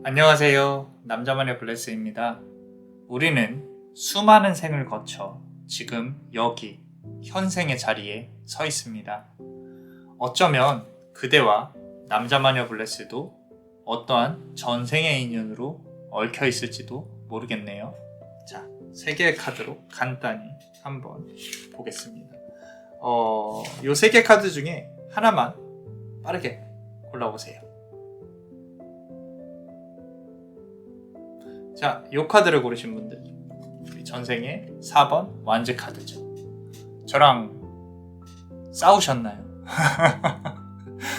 안녕하세요. 남자만의 블레스입니다. 우리는 수많은 생을 거쳐 지금 여기 현생의 자리에 서 있습니다. 어쩌면 그대와 남자마녀 블레스도 어떠한 전생의 인연으로 얽혀 있을지도 모르겠네요. 자, 3개의 카드로 간단히 한번 보겠습니다. 요 3개 카드 중에 하나만 빠르게 골라보세요. 자, 요 카드를 고르신 분들, 우리 전생의 4번 완즈 카드죠. 저랑 싸우셨나요?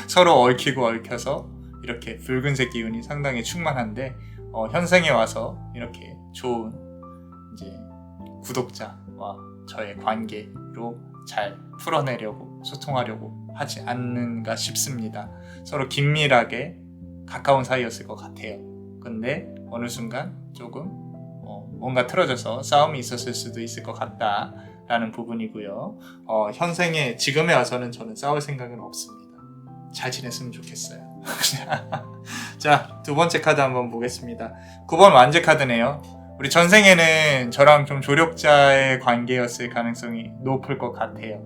서로 얽히고 얽혀서 이렇게 붉은색 기운이 상당히 충만한데 현생에 와서 이렇게 좋은 이제 구독자와 저의 관계로 잘 풀어내려고 소통하려고 하지 않는가 싶습니다. 서로 긴밀하게 가까운 사이였을 것 같아요. 근데 어느 순간 조금 뭔가 틀어져서 싸움이 있었을 수도 있을 것 같다라는 부분이고요. 현생에 지금에 와서는 저는 싸울 생각은 없습니다. 잘 지냈으면 좋겠어요. 자, 2번째 카드 한번 보겠습니다. 9번 완제 카드네요. 우리 전생에는 저랑 좀 조력자의 관계였을 가능성이 높을 것 같아요.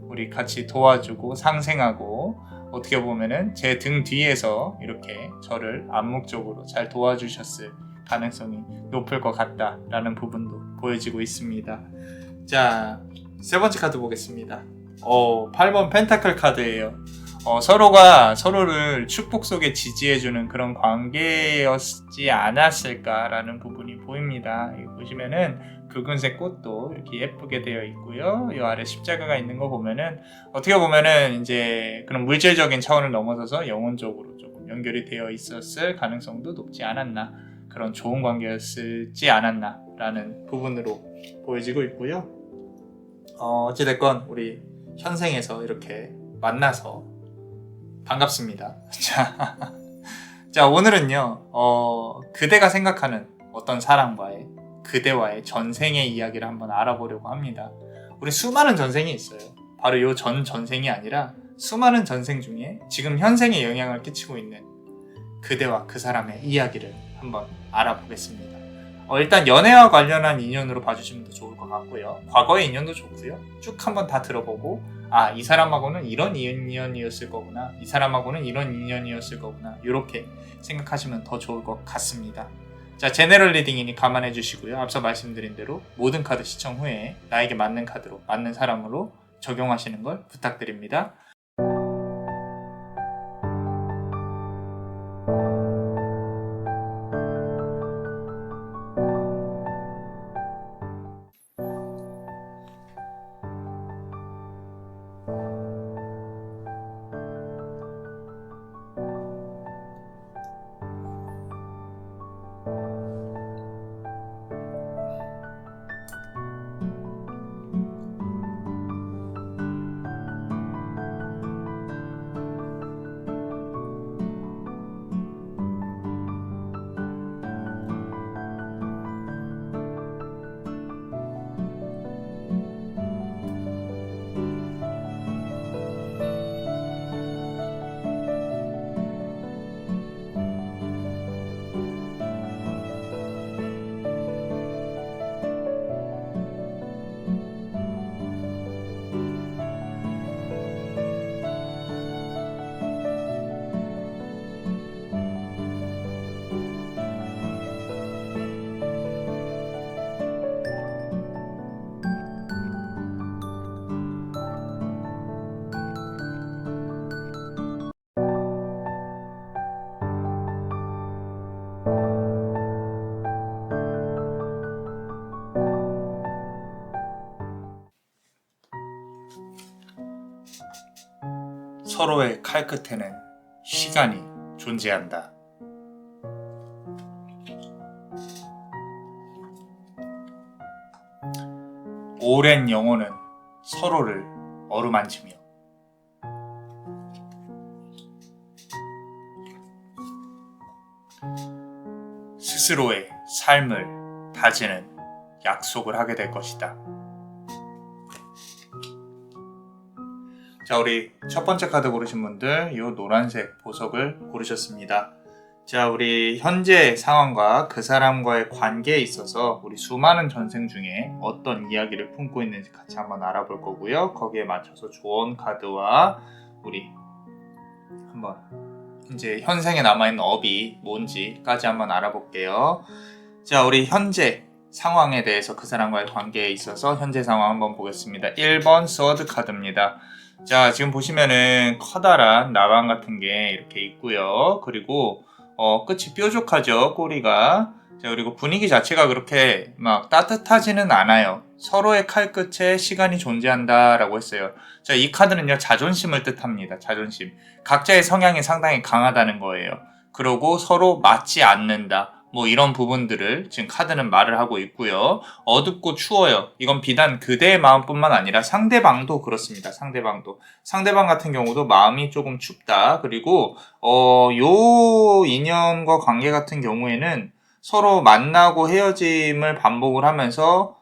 우리 같이 도와주고 상생하고 어떻게 보면은 제 등 뒤에서 이렇게 저를 암묵적으로 잘 도와주셨을 가능성이 높을 것 같다라는 부분도 보여지고 있습니다. 자, 3번째 카드 보겠습니다. 8번 펜타클 카드예요. 서로가 서로를 축복 속에 지지해주는 그런 관계였지 않았을까라는 부분이 보입니다. 여기 보시면은 붉은색 꽃도 이렇게 예쁘게 되어 있고요. 이 아래 십자가가 있는 거 보면은 어떻게 보면은 이제 그런 물질적인 차원을 넘어서서 영혼적으로 조금 연결이 되어 있었을 가능성도 높지 않았나, 그런 좋은 관계였지 않았나라는 부분으로 보여지고 있고요. 어찌됐건 우리 현생에서 이렇게 만나서 반갑습니다. 자, 오늘은요, 그대가 생각하는 어떤 사람과의 그대와의 전생의 이야기를 한번 알아보려고 합니다. 우리 수많은 전생이 있어요. 바로 요 전생이 아니라 수많은 전생 중에 지금 현생에 영향을 끼치고 있는 그대와 그 사람의 이야기를 한번 알아보겠습니다. 일단 연애와 관련한 인연으로 봐주시면 더 좋을 것 같고요. 과거의 인연도 좋고요. 쭉 한번 다 들어보고 이 사람하고는 이런 인연이었을 거구나, 이 사람하고는 이런 인연이었을 거구나, 이렇게 생각하시면 더 좋을 것 같습니다. 자, 제너럴 리딩이니 감안해 주시고요. 앞서 말씀드린 대로 모든 카드 시청 후에 나에게 맞는 카드로 맞는 사람으로 적용하시는 걸 부탁드립니다. 서로의 칼 끝에는 시간이 존재한다. 오랜 영혼은 서로를 어루만지며 스스로의 삶을 다지는 약속을 하게 될 것이다. 자, 우리 첫 번째 카드 고르신 분들 이 노란색 보석을 고르셨습니다. 자, 우리 현재 상황과 그 사람과의 관계에 있어서 우리 수많은 전생 중에 어떤 이야기를 품고 있는지 같이 한번 알아볼 거고요. 거기에 맞춰서 조언 카드와 우리 한번 이제 현생에 남아있는 업이 뭔지까지 한번 알아볼게요. 자, 우리 현재 상황에 대해서 그 사람과의 관계에 있어서 현재 상황 한번 보겠습니다. 1번 서드 카드입니다. 자, 지금 보시면은 커다란 나방 같은 게 이렇게 있고요. 그리고 끝이 뾰족하죠, 꼬리가. 자, 그리고 분위기 자체가 그렇게 막 따뜻하지는 않아요. 서로의 칼 끝에 시간이 존재한다라고 했어요. 자, 이 카드는요, 자존심을 뜻합니다. 자존심. 각자의 성향이 상당히 강하다는 거예요. 그리고 서로 맞지 않는다. 뭐 이런 부분들을 지금 카드는 말을 하고 있고요. 어둡고 추워요. 이건 비단 그대의 마음뿐만 아니라 상대방도 그렇습니다. 상대방 같은 경우도 마음이 조금 춥다. 그리고 요 인연과 관계 같은 경우에는 서로 만나고 헤어짐을 반복을 하면서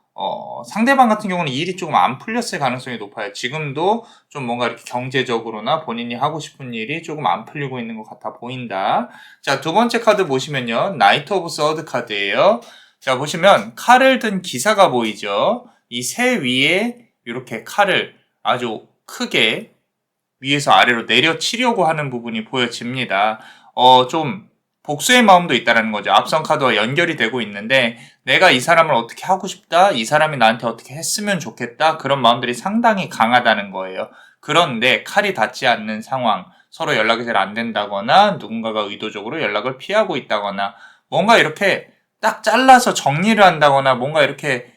상대방 같은 경우는 일이 조금 안 풀렸을 가능성이 높아요. 지금도 좀 뭔가 이렇게 경제적으로나 본인이 하고 싶은 일이 조금 안 풀리고 있는 것 같아 보인다. 자, 두 번째 카드 보시면요. 나이트 오브 서드 카드예요. 자, 보시면 칼을 든 기사가 보이죠. 이 새 위에 이렇게 칼을 아주 크게 위에서 아래로 내려치려고 하는 부분이 보여집니다. 좀 복수의 마음도 있다라는 거죠. 앞선 카드와 연결이 되고 있는데 내가 이 사람을 어떻게 하고 싶다, 이 사람이 나한테 어떻게 했으면 좋겠다, 그런 마음들이 상당히 강하다는 거예요. 그런데 칼이 닿지 않는 상황, 서로 연락이 잘 안 된다거나 누군가가 의도적으로 연락을 피하고 있다거나 뭔가 이렇게 딱 잘라서 정리를 한다거나 뭔가 이렇게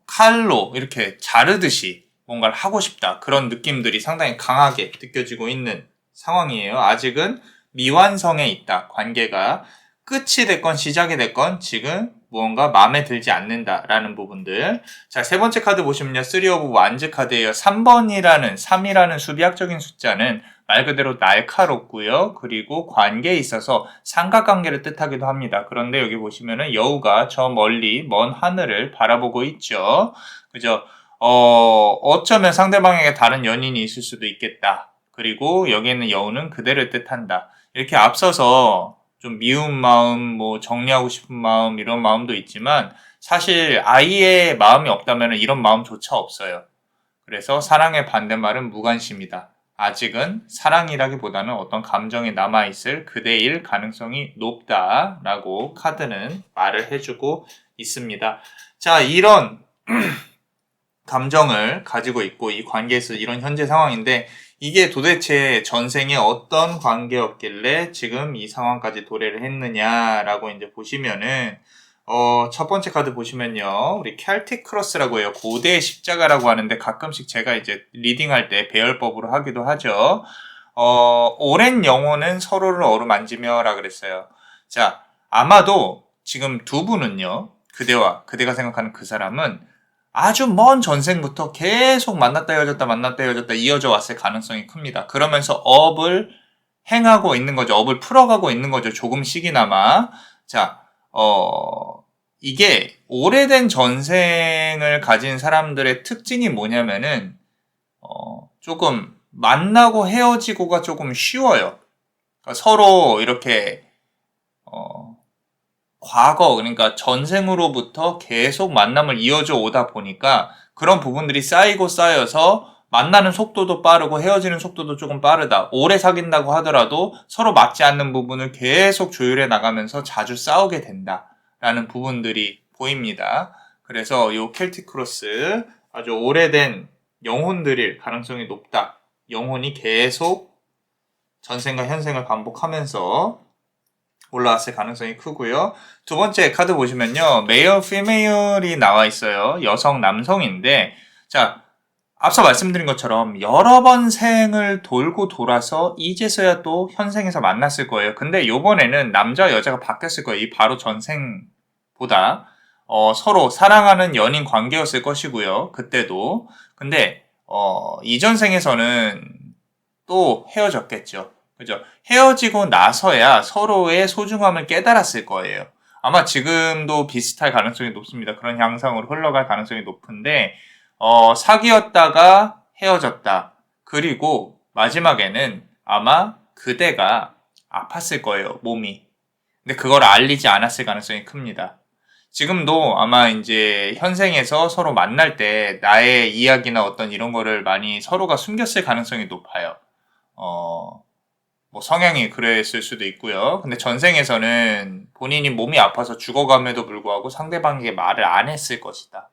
칼로 이렇게 자르듯이 뭔가를 하고 싶다, 그런 느낌들이 상당히 강하게 느껴지고 있는 상황이에요. 아직은 미완성에 있다. 관계가 끝이 됐건 시작이 됐건 지금 무언가 마음에 들지 않는다라는 부분들. 자, 세 번째 카드 보시면요. 3 오브 완즈 카드예요. 3이라는 수비학적인 숫자는 말 그대로 날카롭고요. 그리고 관계에 있어서 삼각관계를 뜻하기도 합니다. 그런데 여기 보시면은 여우가 저 멀리 먼 하늘을 바라보고 있죠. 그죠? 어쩌면 상대방에게 다른 연인이 있을 수도 있겠다. 그리고 여기 있는 여우는 그대를 뜻한다. 이렇게 앞서서 좀 미운 마음, 뭐 정리하고 싶은 마음, 이런 마음도 있지만 사실 아이의 마음이 없다면 이런 마음조차 없어요. 그래서 사랑의 반대말은 무관심이다. 아직은 사랑이라기보다는 어떤 감정이 남아있을 그대일 가능성이 높다라고 카드는 말을 해주고 있습니다. 자, 이런 감정을 가지고 있고 이 관계에서 이런 현재 상황인데 이게 도대체 전생에 어떤 관계였길래 지금 이 상황까지 도래를 했느냐라고 이제 보시면은 첫 번째 카드 보시면요. 우리 켈틱 크로스라고 해요. 고대의 십자가라고 하는데 가끔씩 제가 이제 리딩할 때 배열법으로 하기도 하죠. 오랜 영혼은 서로를 어루만지며라 그랬어요. 자, 아마도 지금 두 분은요. 그대가 생각하는 그 사람은 아주 먼 전생부터 계속 만났다 헤어졌다 이어져 왔을 가능성이 큽니다. 그러면서 업을 행하고 있는 거죠. 업을 풀어가고 있는 거죠. 조금씩이나마. 자, 이게 오래된 전생을 가진 사람들의 특징이 뭐냐면은, 조금 만나고 헤어지고가 조금 쉬워요. 그러니까 서로 이렇게, 과거, 그러니까 전생으로부터 계속 만남을 이어져 오다 보니까 그런 부분들이 쌓이고 쌓여서 만나는 속도도 빠르고 헤어지는 속도도 조금 빠르다. 오래 사귄다고 하더라도 서로 맞지 않는 부분을 계속 조율해 나가면서 자주 싸우게 된다라는 부분들이 보입니다. 그래서 이 켈틱 크로스 아주 오래된 영혼들일 가능성이 높다. 영혼이 계속 전생과 현생을 반복하면서 올라왔을 가능성이 크고요. 두 번째 카드 보시면요. 메일, 피메일이 나와 있어요. 여성, 남성인데 자, 앞서 말씀드린 것처럼 여러 번 생을 돌고 돌아서 이제서야 또 현생에서 만났을 거예요. 근데 요번에는 남자, 여자가 바뀌었을 거예요. 이 바로 전생보다 서로 사랑하는 연인 관계였을 것이고요. 그때도. 근데 이전 생에서는 또 헤어졌겠죠. 그죠? 헤어지고 나서야 서로의 소중함을 깨달았을 거예요. 아마 지금도 비슷할 가능성이 높습니다. 그런 양상으로 흘러갈 가능성이 높은데, 사귀었다가 헤어졌다. 그리고 마지막에는 아마 그대가 아팠을 거예요, 몸이. 근데 그걸 알리지 않았을 가능성이 큽니다. 지금도 아마 이제 현생에서 서로 만날 때 나의 이야기나 어떤 이런 거를 많이 서로가 숨겼을 가능성이 높아요. 뭐 성향이 그랬을 수도 있고요. 근데 전생에서는 본인이 몸이 아파서 죽어감에도 불구하고 상대방에게 말을 안 했을 것이다.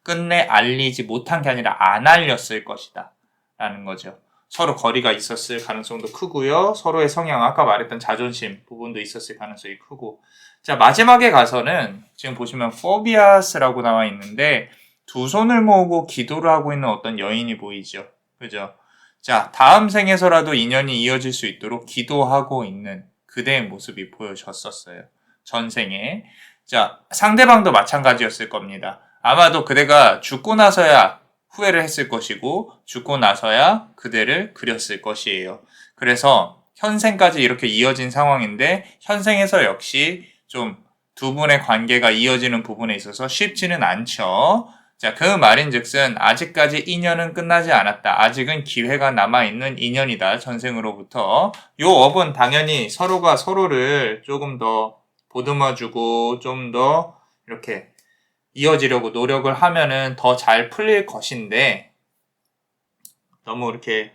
끝내 알리지 못한 게 아니라 안 알렸을 것이다. 라는 거죠. 서로 거리가 있었을 가능성도 크고요. 서로의 성향, 아까 말했던 자존심 부분도 있었을 가능성이 크고. 자, 마지막에 가서는 지금 보시면 포비아스라고 나와 있는데 두 손을 모으고 기도를 하고 있는 어떤 여인이 보이죠. 그죠? 자, 다음 생에서라도 인연이 이어질 수 있도록 기도하고 있는 그대의 모습이 보여졌었어요. 전생에. 자, 상대방도 마찬가지였을 겁니다. 아마도 그대가 죽고 나서야 후회를 했을 것이고 죽고 나서야 그대를 그렸을 것이에요. 그래서 현생까지 이렇게 이어진 상황인데 현생에서 역시 좀 두 분의 관계가 이어지는 부분에 있어서 쉽지는 않죠. 자, 그 말인즉슨 아직까지 인연은 끝나지 않았다. 아직은 기회가 남아있는 인연이다. 전생으로부터. 요 업은 당연히 서로가 서로를 조금 더 보듬어주고 좀 더 이렇게 이어지려고 노력을 하면은 더 잘 풀릴 것인데 너무 이렇게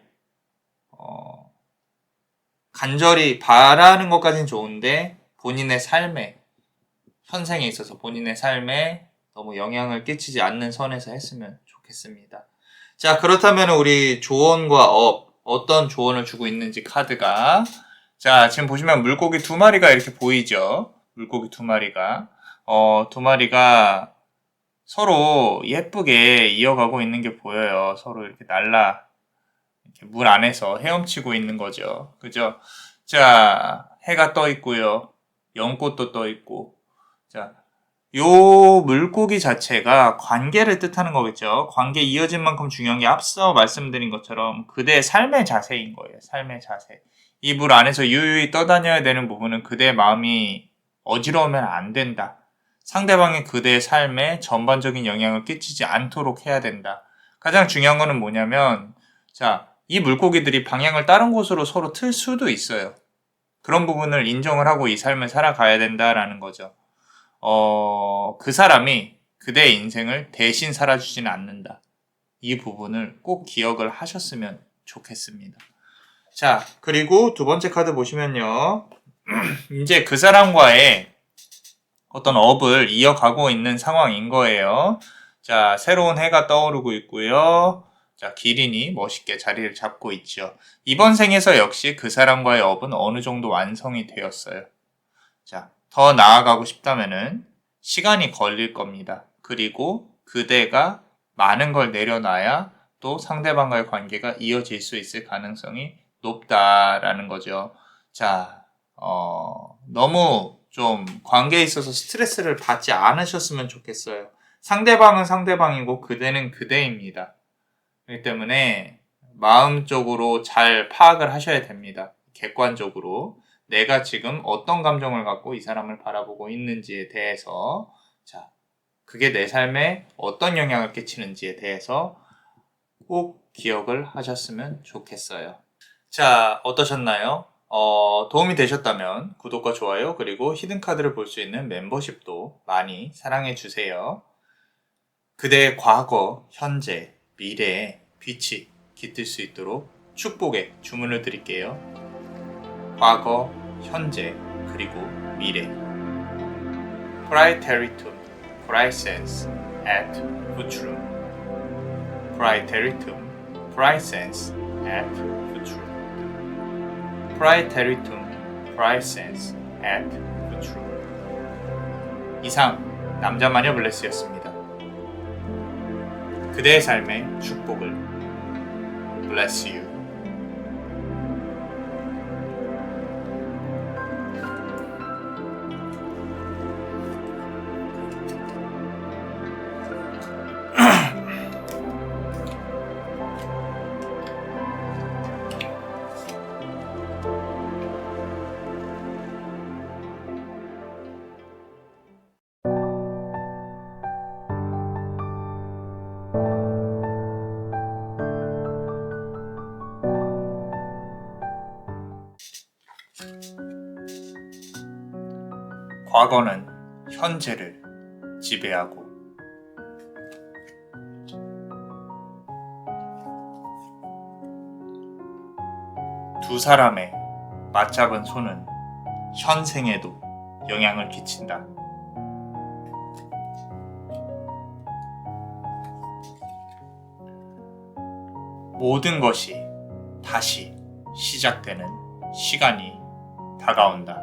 간절히 바라는 것까지는 좋은데 본인의 삶에 현생에 있어서 본인의 삶에 너무 영향을 끼치지 않는 선에서 했으면 좋겠습니다. 자, 그렇다면 우리 조언과 어떤 조언을 주고 있는지 카드가 자, 지금 보시면 물고기 두 마리가 이렇게 보이죠? 물고기 두 마리가 두 마리가 서로 예쁘게 이어가고 있는 게 보여요. 서로 이렇게 이렇게 물 안에서 헤엄치고 있는 거죠. 그죠? 자, 해가 떠 있고요. 연꽃도 떠 있고. 자, 요 물고기 자체가 관계를 뜻하는 거겠죠. 관계 이어진 만큼 중요한 게 앞서 말씀드린 것처럼 그대의 삶의 자세인 거예요. 삶의 자세. 이 물 안에서 유유히 떠다녀야 되는 부분은 그대의 마음이 어지러우면 안 된다. 상대방이 그대의 삶에 전반적인 영향을 끼치지 않도록 해야 된다. 가장 중요한 거는 뭐냐면, 자, 이 물고기들이 방향을 다른 곳으로 서로 틀 수도 있어요. 그런 부분을 인정을 하고 이 삶을 살아가야 된다라는 거죠. 그 사람이 그대의 인생을 대신 살아주지는 않는다. 이 부분을 꼭 기억을 하셨으면 좋겠습니다. 자, 그리고 두 번째 카드 보시면요. 이제 그 사람과의 어떤 업을 이어가고 있는 상황인 거예요. 자, 새로운 해가 떠오르고 있고요. 자, 기린이 멋있게 자리를 잡고 있죠. 이번 생에서 역시 그 사람과의 업은 어느 정도 완성이 되었어요. 자, 더 나아가고 싶다면은 시간이 걸릴 겁니다. 그리고 그대가 많은 걸 내려놔야 또 상대방과의 관계가 이어질 수 있을 가능성이 높다라는 거죠. 자, 너무 좀 관계에 있어서 스트레스를 받지 않으셨으면 좋겠어요. 상대방은 상대방이고 그대는 그대입니다. 그렇기 때문에 마음적으로 잘 파악을 하셔야 됩니다. 객관적으로. 내가 지금 어떤 감정을 갖고 이 사람을 바라보고 있는지에 대해서, 자, 그게 내 삶에 어떤 영향을 끼치는지에 대해서 꼭 기억을 하셨으면 좋겠어요. 자, 어떠셨나요? 도움이 되셨다면 구독과 좋아요 그리고 히든카드를 볼 수 있는 멤버십도 많이 사랑해주세요. 그대의 과거, 현재, 미래에 빛이 깃들 수 있도록 축복의 주문을 드릴게요. 과거, 현재, 그리고 미래. Praeteritum, praesens, et futurum. Praeteritum, praesens, et futurum. Praeteritum, praesens, et futurum. 이상 남자마녀 블레스였습니다. 그대의 삶의 축복을. Bless you. 과거는 현재를 지배하고 두 사람의 맞잡은 손은 현생에도 영향을 끼친다. 모든 것이 다시 시작되는 시간이 다가온다.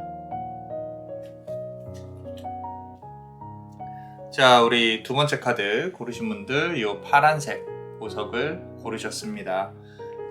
자, 우리 두 번째 카드 고르신 분들 이 파란색 보석을 고르셨습니다.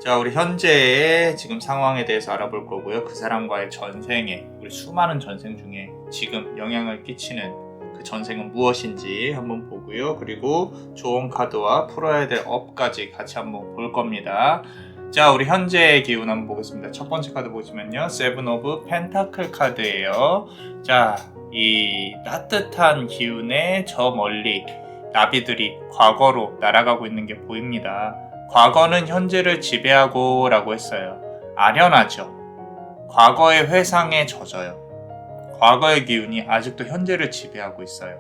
자, 우리 현재의 지금 상황에 대해서 알아볼 거고요. 그 사람과의 전생에, 우리 수많은 전생 중에 지금 영향을 끼치는 그 전생은 무엇인지 한번 보고요. 그리고 좋은 카드와 풀어야 될 업까지 같이 한번 볼 겁니다. 자, 우리 현재의 기운 한번 보겠습니다. 첫 번째 카드 보시면요. 세븐 오브 펜타클 카드예요. 자, 이 따뜻한 기운에 저 멀리 나비들이 과거로 날아가고 있는 게 보입니다. 과거는 현재를 지배하고 라고 했어요. 아련하죠. 과거의 회상에 젖어요. 과거의 기운이 아직도 현재를 지배하고 있어요.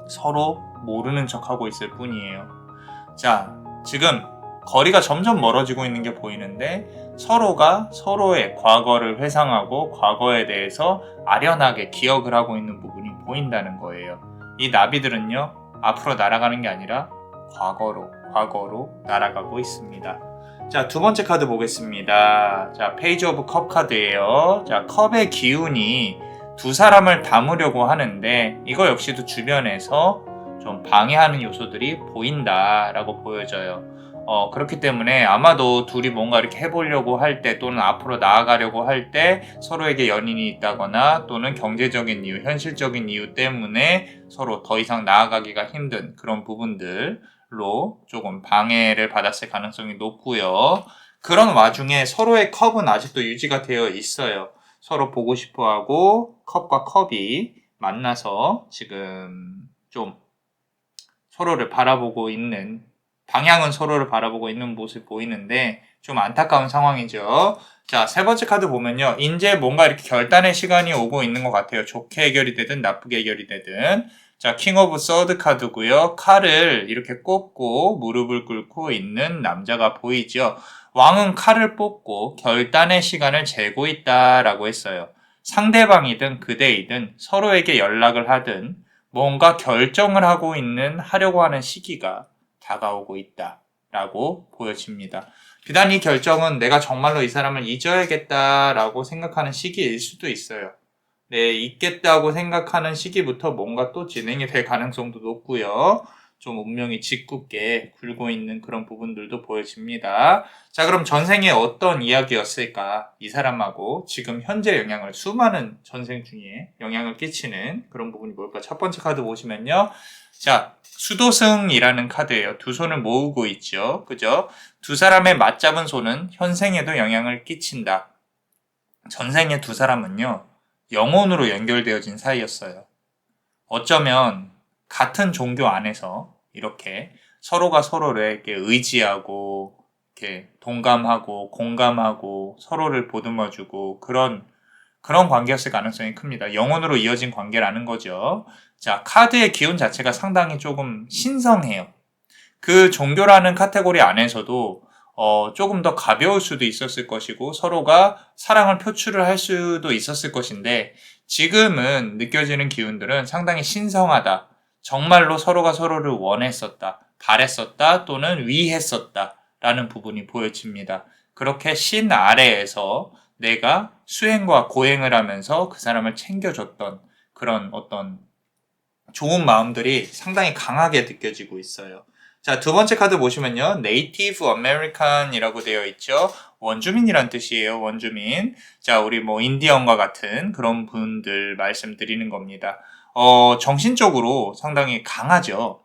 서로 모르는 척하고 있을 뿐이에요. 자, 지금 거리가 점점 멀어지고 있는 게 보이는데 서로가 서로의 과거를 회상하고 과거에 대해서 아련하게 기억을 하고 있는 부분이 보인다는 거예요. 이 나비들은요, 앞으로 날아가는 게 아니라 과거로 날아가고 있습니다. 자, 두 번째 카드 보겠습니다. 자, 페이지 오브 컵 카드예요. 자, 컵의 기운이 두 사람을 담으려고 하는데 이거 역시도 주변에서 좀 방해하는 요소들이 보인다라고 보여져요. 그렇기 때문에 아마도 둘이 뭔가 이렇게 해보려고 할 때 또는 앞으로 나아가려고 할 때 서로에게 연인이 있다거나 또는 경제적인 이유, 현실적인 이유 때문에 서로 더 이상 나아가기가 힘든 그런 부분들로 조금 방해를 받았을 가능성이 높고요. 그런 와중에 서로의 컵은 아직도 유지가 되어 있어요. 서로 보고 싶어하고 컵과 컵이 만나서 지금 좀 서로를 바라보고 있는, 방향은 서로를 바라보고 있는 모습이 보이는데 좀 안타까운 상황이죠. 자, 세 번째 카드 보면요. 이제 뭔가 이렇게 결단의 시간이 오고 있는 것 같아요. 좋게 해결이 되든 나쁘게 해결이 되든. 자, 킹 오브 서드 카드고요. 칼을 이렇게 꼽고 무릎을 꿇고 있는 남자가 보이죠. 왕은 칼을 뽑고 결단의 시간을 재고 있다라고 했어요. 상대방이든 그대이든 서로에게 연락을 하든 뭔가 결정을 하려고 하는 시기가 다가오고 있다라고 보여집니다. 비단 이 결정은 내가 정말로 이 사람을 잊어야겠다라고 생각하는 시기일 수도 있어요. 네, 잊겠다고 생각하는 시기부터 뭔가 또 진행이 될 가능성도 높고요. 좀 운명이 짓궂게 굴고 있는 그런 부분들도 보여집니다. 자, 그럼 전생에 어떤 이야기였을까? 이 사람하고 지금 현재 영향을, 수많은 전생 중에 영향을 끼치는 그런 부분이 뭘까? 첫 번째 카드 보시면요. 자, 수도승이라는 카드예요. 두 손을 모으고 있죠. 그죠? 두 사람의 맞잡은 손은 현생에도 영향을 끼친다. 전생의 두 사람은요, 영혼으로 연결되어진 사이였어요. 어쩌면 같은 종교 안에서 이렇게 서로가 서로에게 의지하고 이렇게 동감하고 공감하고 서로를 보듬어주고 그런 관계였을 가능성이 큽니다. 영혼으로 이어진 관계라는 거죠. 자, 카드의 기운 자체가 상당히 조금 신성해요. 그 종교라는 카테고리 안에서도 조금 더 가벼울 수도 있었을 것이고 서로가 사랑을 표출을 할 수도 있었을 것인데 지금은 느껴지는 기운들은 상당히 신성하다. 정말로 서로가 서로를 원했었다, 바랬었다 또는 위했었다 라는 부분이 보여집니다. 그렇게 신 아래에서 내가 수행과 고행을 하면서 그 사람을 챙겨줬던 그런 어떤 좋은 마음들이 상당히 강하게 느껴지고 있어요. 자, 두 번째 카드 보시면요. 네이티브 아메리칸이라고 되어 있죠. 원주민이란 뜻이에요. 원주민. 자, 우리 뭐 인디언과 같은 그런 분들 말씀드리는 겁니다. 정신적으로 상당히 강하죠.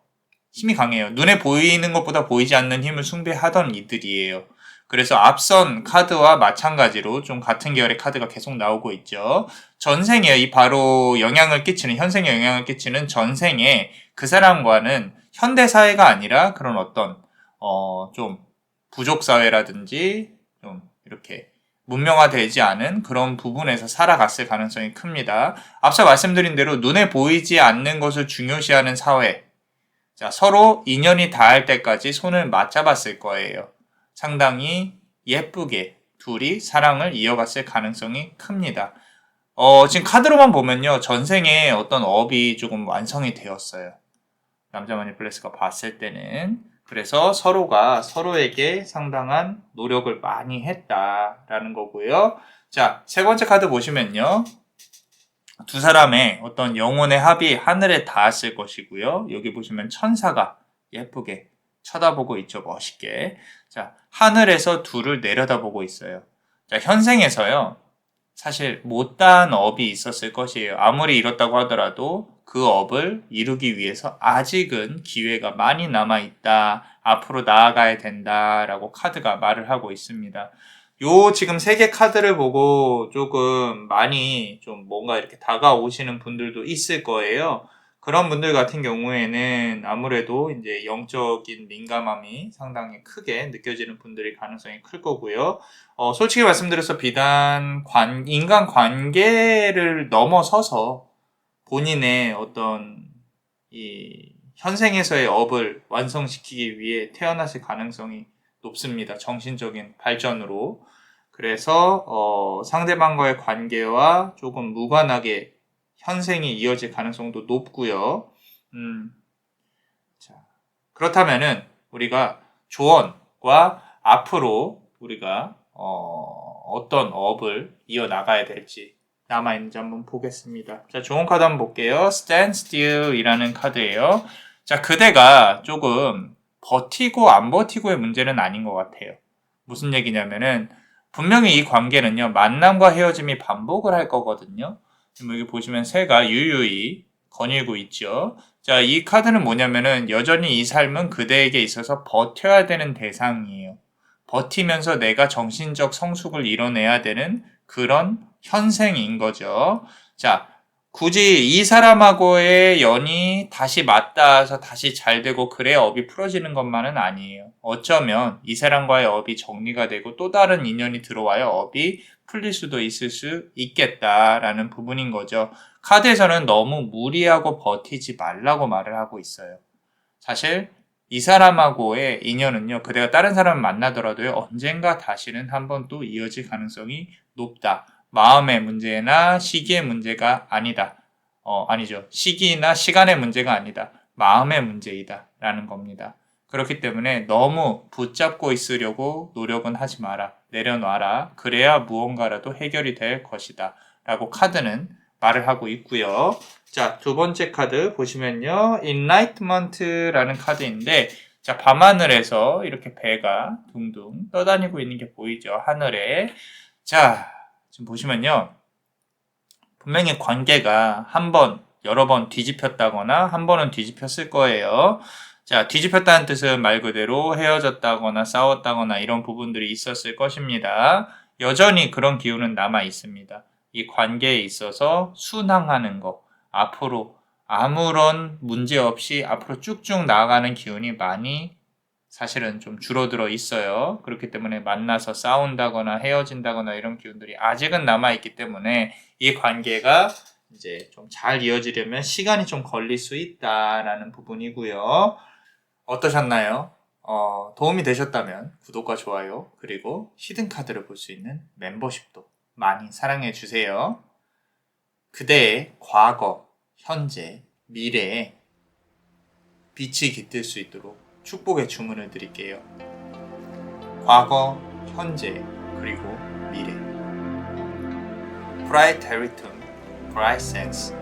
힘이 강해요. 눈에 보이는 것보다 보이지 않는 힘을 숭배하던 이들이에요. 그래서 앞선 카드와 마찬가지로 좀 같은 계열의 카드가 계속 나오고 있죠. 전생에 이 바로 현생에 영향을 끼치는 전생에 그 사람과는 현대사회가 아니라 그런 어떤 좀 부족사회라든지 좀 이렇게 문명화되지 않은 그런 부분에서 살아갔을 가능성이 큽니다. 앞서 말씀드린 대로 눈에 보이지 않는 것을 중요시하는 사회. 자, 서로 인연이 닿을 때까지 손을 맞잡았을 거예요. 상당히 예쁘게 둘이 사랑을 이어갔을 가능성이 큽니다. 지금 카드로만 보면요. 전생에 어떤 업이 조금 완성이 되었어요. 남자 마니플레스가 봤을 때는. 그래서 서로가 서로에게 상당한 노력을 많이 했다라는 거고요. 자, 세 번째 카드 보시면요. 두 사람의 어떤 영혼의 합이 하늘에 닿았을 것이고요. 여기 보시면 천사가 예쁘게 쳐다보고 있죠. 멋있게. 자, 하늘에서 둘을 내려다보고 있어요. 자, 현생에서요. 사실 못다한 업이 있었을 것이에요. 아무리 이렇다고 하더라도 그 업을 이루기 위해서 아직은 기회가 많이 남아있다. 앞으로 나아가야 된다라고 카드가 말을 하고 있습니다. 요 지금 3개 카드를 보고 조금 많이 좀 뭔가 이렇게 다가오시는 분들도 있을 거예요. 그런 분들 같은 경우에는 아무래도 이제 영적인 민감함이 상당히 크게 느껴지는 분들이 가능성이 클 거고요. 솔직히 말씀드려서 비단 인간 관계를 넘어서서 본인의 어떤 이 현생에서의 업을 완성시키기 위해 태어나실 가능성이 높습니다. 정신적인 발전으로. 그래서 상대방과의 관계와 조금 무관하게 현생이 이어질 가능성도 높고요. 자, 그렇다면은 우리가 조언과 앞으로 우리가 어떤 업을 이어나가야 될지 남아있는지 한번 보겠습니다. 자, 좋은 카드 한번 볼게요. Stand Still이라는 카드예요. 자, 그대가 조금 버티고 안 버티고의 문제는 아닌 것 같아요. 무슨 얘기냐면은 분명히 이 관계는요. 만남과 헤어짐이 반복을 할 거거든요. 지금 여기 보시면 새가 유유히 거닐고 있죠. 자, 이 카드는 뭐냐면은 여전히 이 삶은 그대에게 있어서 버텨야 되는 대상이에요. 버티면서 내가 정신적 성숙을 이뤄내야 되는 그런 현생인 거죠. 자, 굳이 이 사람하고의 연이 다시 맞닿아서 다시 잘 되고 그래야 업이 풀어지는 것만은 아니에요. 어쩌면 이 사람과의 업이 정리가 되고 또 다른 인연이 들어와야 업이 풀릴 수도 있을 수 있겠다라는 부분인 거죠. 카드에서는 너무 무리하고 버티지 말라고 말을 하고 있어요. 사실 이 사람하고의 인연은요. 그대가 다른 사람을 만나더라도요. 언젠가 다시는 한 번 또 이어질 가능성이 높다. 마음의 문제나 시기의 문제가 아니다. 아니죠. 시기나 시간의 문제가 아니다. 마음의 문제이다. 라는 겁니다. 그렇기 때문에 너무 붙잡고 있으려고 노력은 하지 마라. 내려놔라. 그래야 무언가라도 해결이 될 것이다. 라고 카드는 말을 하고 있고요. 자, 두 번째 카드 보시면요. Enlightenment라는 카드인데 자, 밤하늘에서 이렇게 배가 둥둥 떠다니고 있는 게 보이죠. 하늘에. 자, 지금 보시면요. 분명히 관계가 한 번, 여러 번 뒤집혔다거나 한 번은 뒤집혔을 거예요. 자, 뒤집혔다는 뜻은 말 그대로 헤어졌다거나 싸웠다거나 이런 부분들이 있었을 것입니다. 여전히 그런 기운은 남아 있습니다. 이 관계에 있어서 순항하는 거, 앞으로 아무런 문제 없이 앞으로 쭉쭉 나아가는 기운이 많이 사실은 좀 줄어들어 있어요. 그렇기 때문에 만나서 싸운다거나 헤어진다거나 이런 기운들이 아직은 남아있기 때문에 이 관계가 이제 좀 잘 이어지려면 시간이 좀 걸릴 수 있다라는 부분이고요. 어떠셨나요? 도움이 되셨다면 구독과 좋아요 그리고 히든 카드를 볼 수 있는 멤버십도 많이 사랑해 주세요. 그대의 과거, 현재, 미래에 빛이 깃들 수 있도록 축복의 주문을 드릴게요. 과거, 현재, 그리고 미래. Praeteritum, praesens,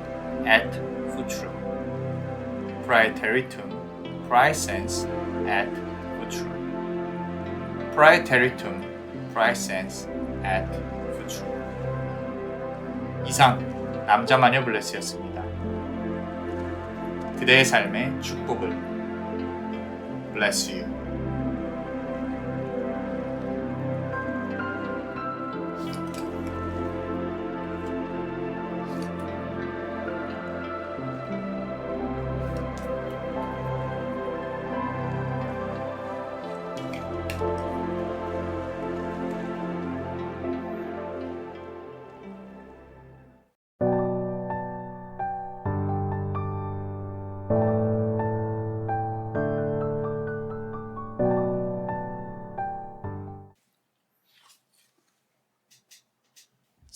et futuro. Praeteritum, praesens, et futuro. Praeteritum, praesens, et futuro. 이상 남자 마녀 블레스였습니다. 그대의 삶의 축복을 Bless you.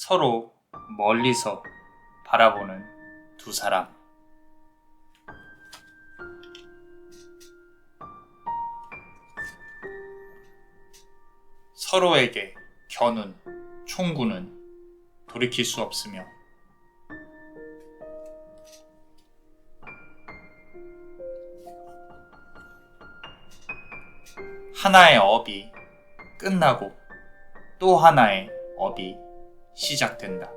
서로 멀리서 바라보는 두 사람. 서로에게 겨눈 총구는 돌이킬 수 없으며 하나의 업이 끝나고 또 하나의 업이 시작된다.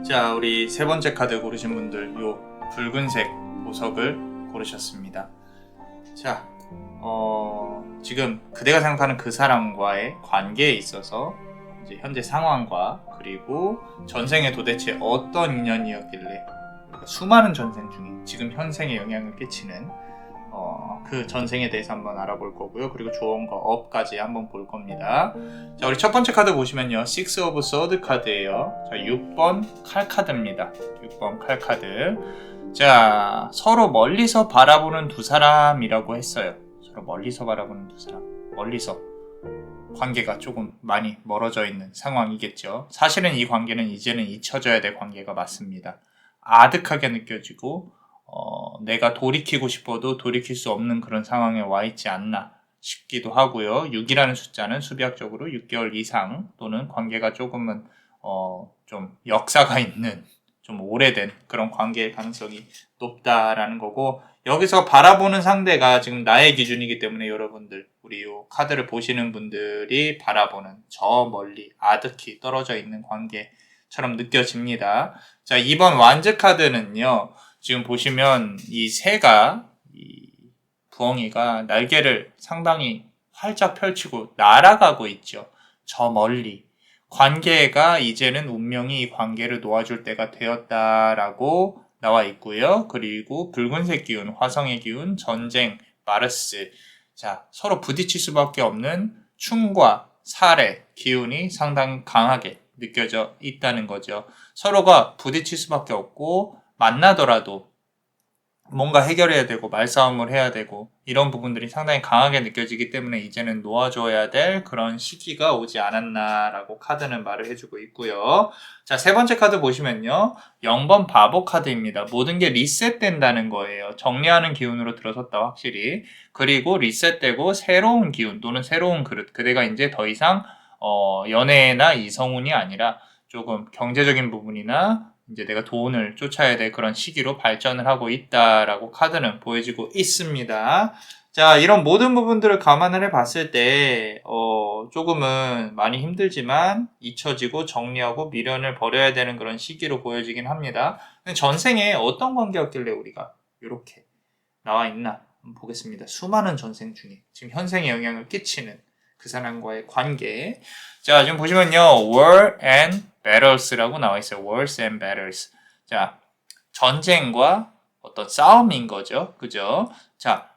자, 우리 세 번째 카드 고르신 분들 요 붉은색 보석을 고르셨습니다. 자, 지금 그대가 생각하는 그 사람과의 관계에 있어서 이제 현재 상황과 그리고 전생에 도대체 어떤 인연이었길래 수많은 전생 중에 지금 현생에 영향을 끼치는 그 전생에 대해서 한번 알아볼 거고요. 그리고 조언과 업까지 한번 볼 겁니다. 자, 우리 첫 번째 카드 보시면요. Six of Swords 카드예요. 자, 6번 칼 카드입니다. 6번 칼 카드. 자, 서로 멀리서 바라보는 두 사람이라고 했어요. 서로 멀리서 바라보는 두 사람. 멀리서. 관계가 조금 많이 멀어져 있는 상황이겠죠. 사실은 이 관계는 이제는 잊혀져야 될 관계가 맞습니다. 아득하게 느껴지고 내가 돌이키고 싶어도 돌이킬 수 없는 그런 상황에 와 있지 않나 싶기도 하고요. 6이라는 숫자는 수비학적으로 6개월 이상 또는 관계가 조금은 좀 역사가 있는 좀 오래된 그런 관계의 가능성이 높다라는 거고, 여기서 바라보는 상대가 지금 나의 기준이기 때문에 여러분들 우리 이 카드를 보시는 분들이 바라보는 저 멀리 아득히 떨어져 있는 관계처럼 느껴집니다. 자, 2번 완즈 카드는요. 지금 보시면 이 새가 이 부엉이가 날개를 상당히 활짝 펼치고 날아가고 있죠. 저 멀리. 관계가 이제는 운명이 이 관계를 놓아줄 때가 되었다라고 나와 있고요. 그리고 붉은색 기운, 화성의 기운, 전쟁, 마르스. 자, 서로 부딪힐 수밖에 없는 충과 살의 기운이 상당히 강하게 느껴져 있다는 거죠. 서로가 부딪힐 수밖에 없고 만나더라도 뭔가 해결해야 되고 말싸움을 해야 되고 이런 부분들이 상당히 강하게 느껴지기 때문에 이제는 놓아줘야 될 그런 시기가 오지 않았나라고 카드는 말을 해주고 있고요. 자, 세 번째 카드 보시면요. 0번 바보 카드입니다. 모든 게 리셋된다는 거예요. 정리하는 기운으로 들어섰다 확실히. 그리고 리셋되고 새로운 기운 또는 새로운 그릇. 그대가 이제 더 이상 연애나 이성운이 아니라 조금 경제적인 부분이나 이제 내가 돈을 쫓아야 될 그런 시기로 발전을 하고 있다라고 카드는 보여지고 있습니다. 자, 이런 모든 부분들을 감안을 해봤을 때 조금은 많이 힘들지만 잊혀지고 정리하고 미련을 버려야 되는 그런 시기로 보여지긴 합니다. 근데 전생에 어떤 관계였길래 우리가 이렇게 나와 있나 한번 보겠습니다. 수많은 전생 중에 지금 현생에 영향을 끼치는 그 사람과의 관계. 자, 지금 보시면요. War and Battles라고 나와 있어요. Wars and Battles. 자, 전쟁과 어떤 싸움인 거죠. 그죠? 자,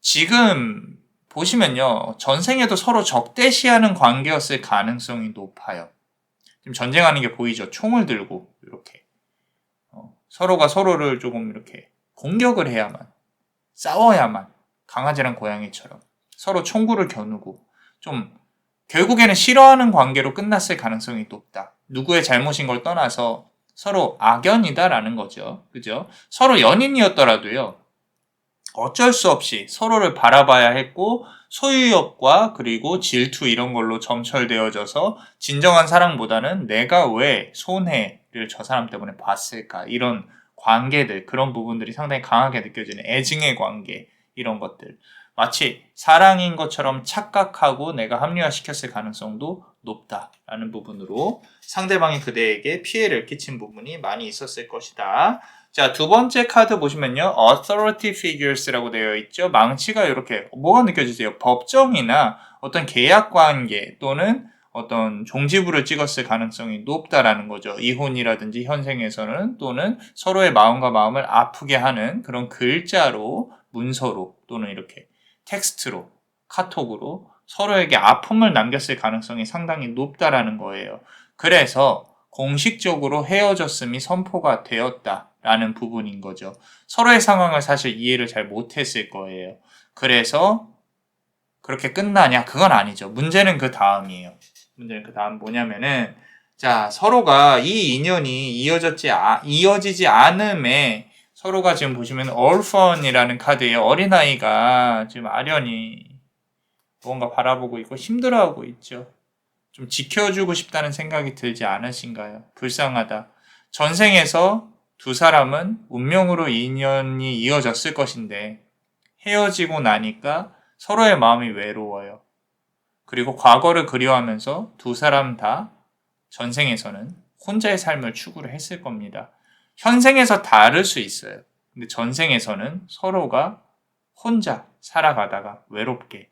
지금 보시면요. 전생에도 서로 적대시하는 관계였을 가능성이 높아요. 지금 전쟁하는 게 보이죠? 총을 들고 이렇게 서로가 서로를 조금 이렇게 공격을 해야만, 싸워야만, 강아지랑 고양이처럼 서로 총구를 겨누고 좀 결국에는 싫어하는 관계로 끝났을 가능성이 높다. 누구의 잘못인 걸 떠나서 서로 악연이다라는 거죠. 그죠? 서로 연인이었더라도요. 어쩔 수 없이 서로를 바라봐야 했고 소유욕과 그리고 질투 이런 걸로 점철되어져서 진정한 사랑보다는 내가 왜 손해를 저 사람 때문에 봤을까 이런 관계들, 그런 부분들이 상당히 강하게 느껴지는 애증의 관계 이런 것들. 마치 사랑인 것처럼 착각하고 내가 합리화시켰을 가능성도 높다라는 부분으로 상대방이 그대에게 피해를 끼친 부분이 많이 있었을 것이다. 자, 두 번째 카드 보시면요. Authority Figures라고 되어 있죠. 망치가 이렇게 뭐가 느껴지세요? 법정이나 어떤 계약 관계 또는 어떤 종지부를 찍었을 가능성이 높다라는 거죠. 이혼이라든지 현생에서는 또는 서로의 마음과 마음을 아프게 하는 그런 글자로, 문서로 또는 이렇게 텍스트로, 카톡으로 서로에게 아픔을 남겼을 가능성이 상당히 높다라는 거예요. 그래서 공식적으로 헤어졌음이 선포가 되었다라는 부분인 거죠. 서로의 상황을 사실 이해를 잘 못했을 거예요. 그래서 그렇게 끝나냐? 그건 아니죠. 문제는 그 다음이에요. 문제는 그 다음 뭐냐면은, 자, 서로가 이 인연이 이어지지 않음에 서로가 지금 보시면 orphan이라는 카드예요. 어린아이가 지금 아련히 무언가 바라보고 있고 힘들어하고 있죠. 좀 지켜주고 싶다는 생각이 들지 않으신가요? 불쌍하다. 전생에서 두 사람은 운명으로 인연이 이어졌을 것인데 헤어지고 나니까 서로의 마음이 외로워요. 그리고 과거를 그리워하면서 두 사람 다 전생에서는 혼자의 삶을 추구를 했을 겁니다. 현생에서 다를 수 있어요. 근데 전생에서는 서로가 혼자 살아가다가 외롭게.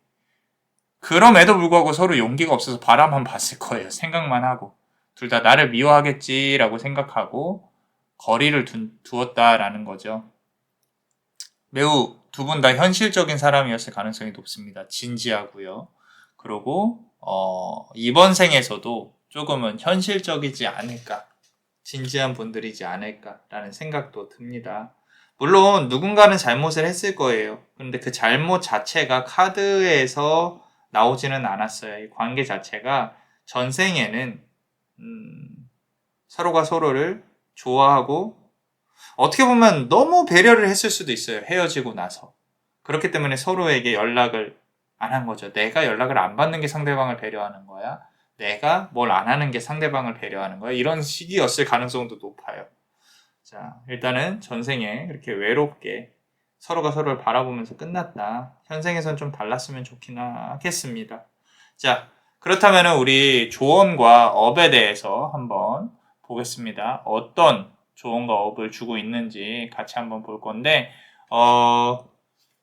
그럼에도 불구하고 서로 용기가 없어서 바라만 봤을 거예요. 생각만 하고. 둘 다 나를 미워하겠지라고 생각하고 거리를 두었다라는 거죠. 매우 두 분 다 현실적인 사람이었을 가능성이 높습니다. 진지하고요. 그리고 이번 생에서도 조금은 현실적이지 않을까, 진지한 분들이지 않을까라는 생각도 듭니다. 물론 누군가는 잘못을 했을 거예요. 그런데 그 잘못 자체가 카드에서 나오지는 않았어요. 이 관계 자체가 전생에는 서로가 서로를 좋아하고 어떻게 보면 너무 배려를 했을 수도 있어요. 헤어지고 나서. 그렇기 때문에 서로에게 연락을 안 한 거죠. 내가 연락을 안 받는 게 상대방을 배려하는 거야. 내가 뭘 안 하는 게 상대방을 배려하는 거야. 이런 식이었을 가능성도 높아요. 자, 일단은 전생에 그렇게 외롭게 서로가 서로를 바라보면서 끝났다. 현생에선 좀 달랐으면 좋긴 하겠습니다. 자, 그렇다면 우리 조언과 업에 대해서 한번 보겠습니다. 어떤 조언과 업을 주고 있는지 같이 한번 볼 건데,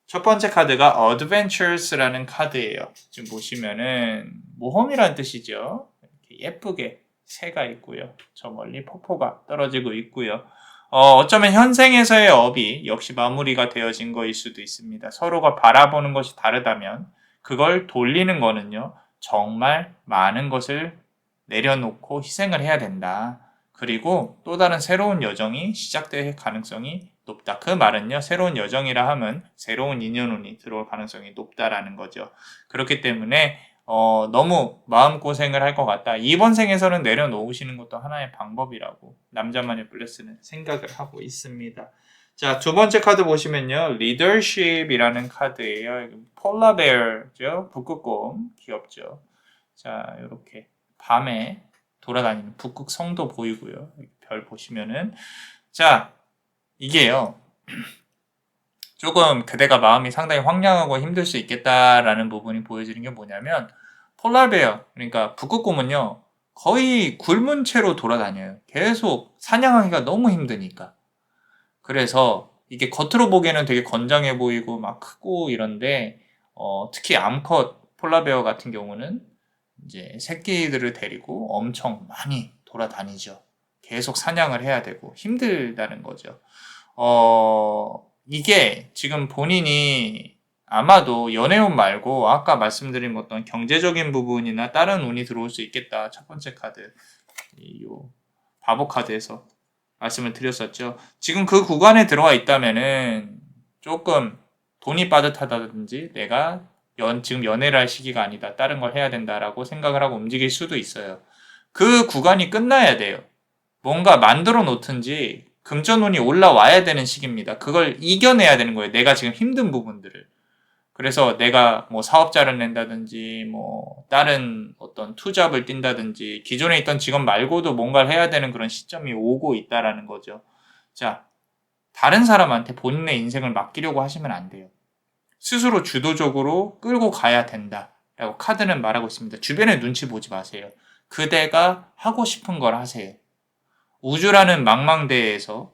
첫 번째 카드가 Adventures라는 카드예요. 지금 보시면은 모험이라는 뜻이죠. 이렇게 예쁘게 새가 있고요. 저 멀리 폭포가 떨어지고 있고요. 어쩌면 현생에서의 업이 역시 마무리가 되어진 거일 수도 있습니다. 서로가 바라보는 것이 다르다면 그걸 돌리는 거는요. 정말 많은 것을 내려놓고 희생을 해야 된다. 그리고 또 다른 새로운 여정이 시작될 가능성이 높다. 그 말은요. 새로운 여정이라 하면 새로운 인연운이 들어올 가능성이 높다라는 거죠. 그렇기 때문에 너무 마음고생을 할 것 같다. 이번 생에서는 내려놓으시는 것도 하나의 방법이라고 남자만의 블레스는 생각을 하고 있습니다. 자, 두 번째 카드 보시면요. 리더십이라는 카드예요. 폴라베어죠. 북극곰. 귀엽죠. 자, 이렇게 밤에 돌아다니는 북극 성도 보이고요. 별 보시면은. 자, 이게요. 조금 그대가 마음이 상당히 황량하고 힘들 수 있겠다라는 부분이 보여지는 게 뭐냐면 폴라베어, 그러니까 북극곰은요. 거의 굶은 채로 돌아다녀요. 계속 사냥하기가 너무 힘드니까. 그래서 이게 겉으로 보기에는 되게 건장해 보이고 막 크고 이런데 특히 암컷 폴라베어 같은 경우는 이제 새끼들을 데리고 엄청 많이 돌아다니죠. 계속 사냥을 해야 되고 힘들다는 거죠. 이게 지금 본인이 아마도 연애운 말고 아까 말씀드린 어떤 경제적인 부분이나 다른 운이 들어올 수 있겠다. 첫 번째 카드, 요 바보 카드에서 말씀을 드렸었죠. 지금 그 구간에 들어가 있다면은 조금 돈이 빠듯하다든지 내가 지금 연애를 할 시기가 아니다. 다른 걸 해야 된다라고 생각을 하고 움직일 수도 있어요. 그 구간이 끝나야 돼요. 뭔가 만들어 놓든지 금전운이 올라와야 되는 시기입니다. 그걸 이겨내야 되는 거예요. 내가 지금 힘든 부분들을. 그래서 내가 뭐 사업자를 낸다든지 뭐 다른 어떤 투잡을 뛴다든지 기존에 있던 직업 말고도 뭔가를 해야 되는 그런 시점이 오고 있다라는 거죠. 자, 다른 사람한테 본인의 인생을 맡기려고 하시면 안 돼요. 스스로 주도적으로 끌고 가야 된다라고 카드는 말하고 있습니다. 주변에 눈치 보지 마세요. 그대가 하고 싶은 걸 하세요. 우주라는 망망대해에서